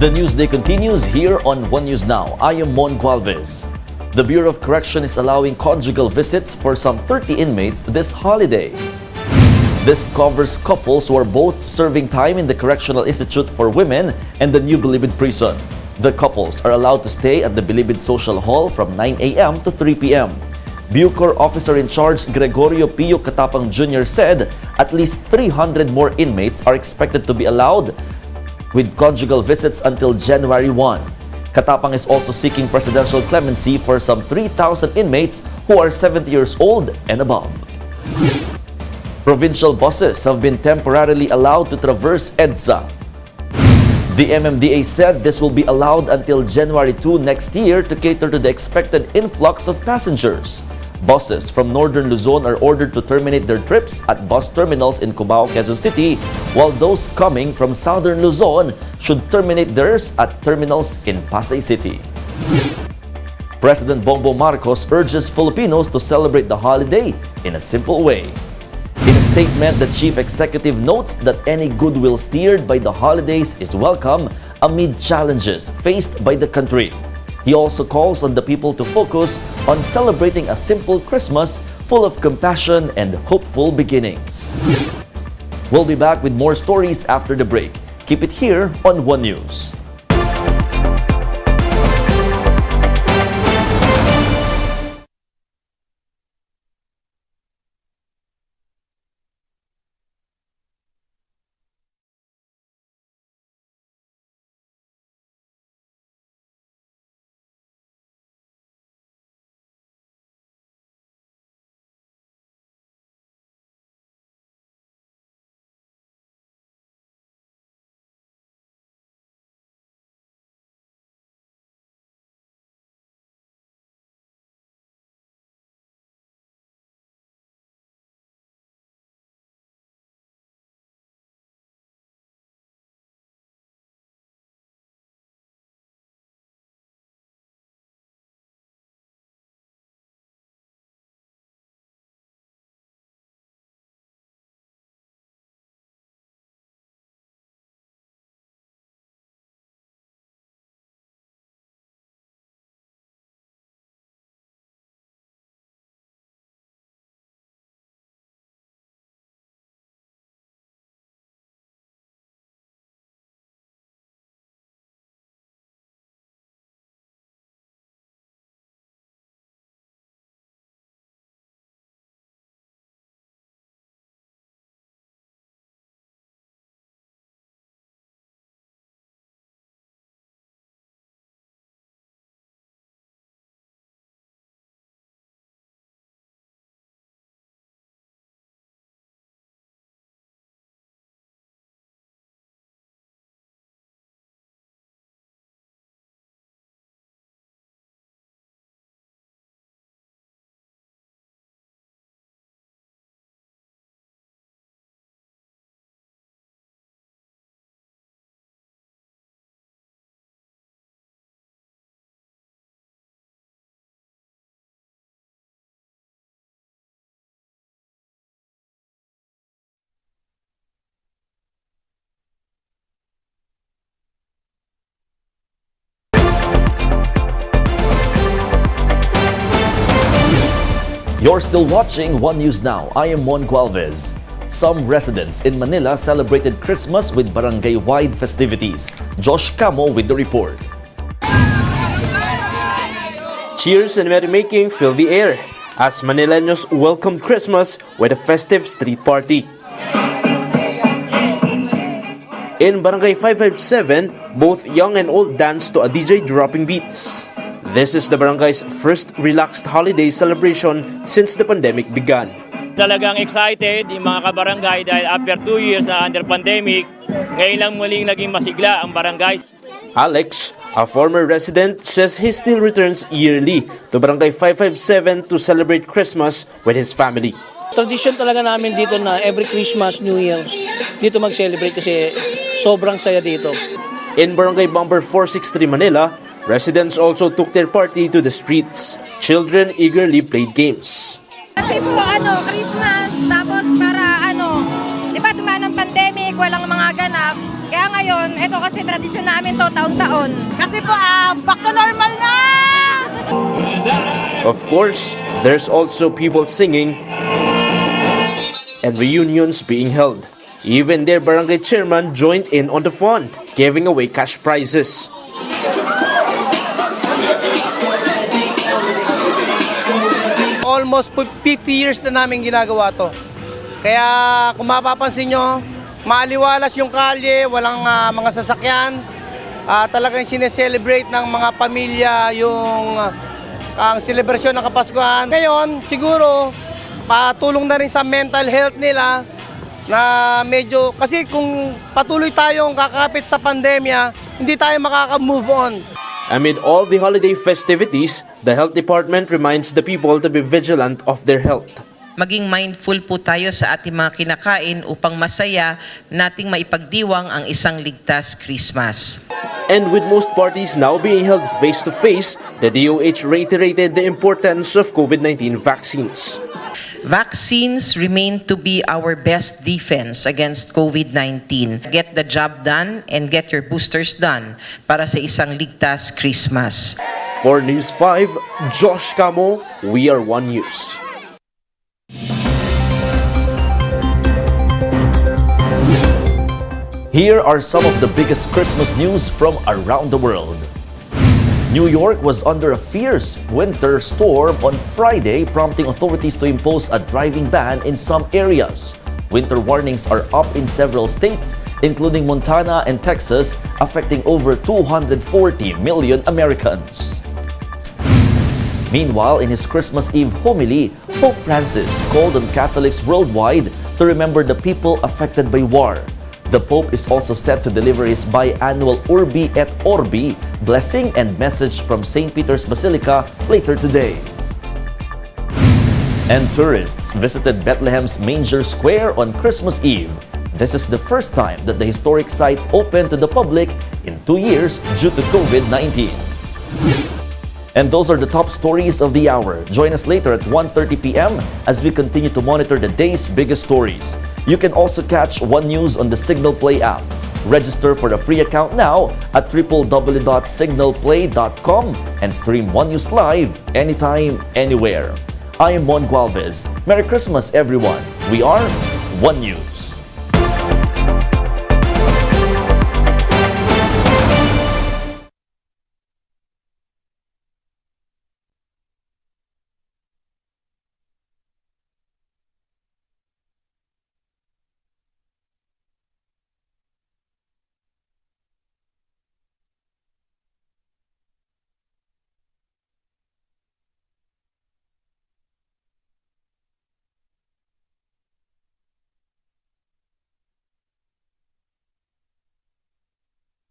The Newsday continues here on One News Now. I am Mon Gualvez. The Bureau of Correction is allowing conjugal visits for some 30 inmates this holiday. This covers couples who are both serving time in the Correctional Institute for Women and the New Bilibid Prison. The couples are allowed to stay at the Bilibid Social Hall from 9 a.m. to 3 p.m. Bucor Officer in Charge Gregorio Pio Katapang Jr. said at least 300 more inmates are expected to be allowed with conjugal visits until January 1. Katapang is also seeking presidential clemency for some 3,000 inmates who are 70 years old and above. Provincial buses have been temporarily allowed to traverse EDSA. The MMDA said this will be allowed until January 2 next year to cater to the expected influx of passengers. Buses from Northern Luzon are ordered to terminate their trips at bus terminals in Cubao, Quezon City, while those coming from Southern Luzon should terminate theirs at terminals in Pasay City. President Bongbong Marcos urges Filipinos to celebrate the holiday in a simple way. In a statement, the chief executive notes that any goodwill steered by the holidays is welcome amid challenges faced by the country. He also calls on the people to focus on celebrating a simple Christmas full of compassion and hopeful beginnings. We'll be back with more stories after the break. Keep it here on One News. You're still watching One News Now. I am Mon Gualvez. Some residents in Manila celebrated Christmas with barangay-wide festivities. Josh Camo with the report. Cheers and merrymaking filled the air as Manileños welcomed Christmas with a festive street party. In Barangay 557, both young and old danced to a DJ dropping beats. This is the barangay's first relaxed holiday celebration since the pandemic began. Talagang excited yung mga kabarangay dahil after 2 years na under pandemic, ngayon lang muling naging masigla ang barangay. Alex, a former resident, says he still returns yearly to Barangay 557 to celebrate Christmas with his family. Tradition talaga namin dito na every Christmas, New Year, dito mag-celebrate kasi sobrang saya dito. In Barangay Bomber 463 Manila, residents also took their party to the streets. Children eagerly played games. Kasi po Christmas, tapos para di ba dumaan ang pandemic, walang mga ganap. Kaya ngayon, ito kasi tradisyon namin to taon-taon. Kasi po, back to normal na! Of course, there's also people singing and reunions being held. Even their barangay chairman joined in on the fun, giving away cash prizes. Almost 50 years na namin ginagawa to. Kaya kung mapapansin nyo, maaliwalas yung kalye, walang mga sasakyan. Talagang sineselebrate ng mga pamilya yung ang selebrasyon ng Kapaskuhan. Ngayon, siguro, patulong na rin sa mental health nila na medyo, kasi kung patuloy tayong kakapit sa pandemya, hindi tayo makaka-move on. Amid all the holiday festivities, the health department reminds the people to be vigilant of their health. Maging mindful po tayo sa ating mga kinakain upang masaya nating maipagdiwang ang isang ligtas Christmas. And with most parties now being held face-to-face, the DOH reiterated the importance of COVID-19 vaccines. Vaccines remain to be our best defense against COVID-19. Get the job done and get your boosters done para sa isang ligtas Christmas. For News 5, Josh Camo, We Are One News. Here are some of the biggest Christmas news from around the world. New York was under a fierce winter storm on Friday, prompting authorities to impose a driving ban in some areas. Winter warnings are up in several states, including Montana and Texas, affecting over 240 million Americans. Meanwhile, in his Christmas Eve homily, Pope Francis called on Catholics worldwide to remember the people affected by war. The Pope is also set to deliver his biannual Urbi et Orbi blessing and message from St. Peter's Basilica later today. And tourists visited Bethlehem's Manger Square on Christmas Eve. This is the first time that the historic site opened to the public in 2 years due to COVID-19. And those are the top stories of the hour. Join us later at 1:30 p.m. as we continue to monitor the day's biggest stories. You can also catch One News on the Signal Play app. Register for the free account now at www.signalplay.com and stream One News live anytime, anywhere. I am Mon Gualvez. Merry Christmas, everyone. We are One News.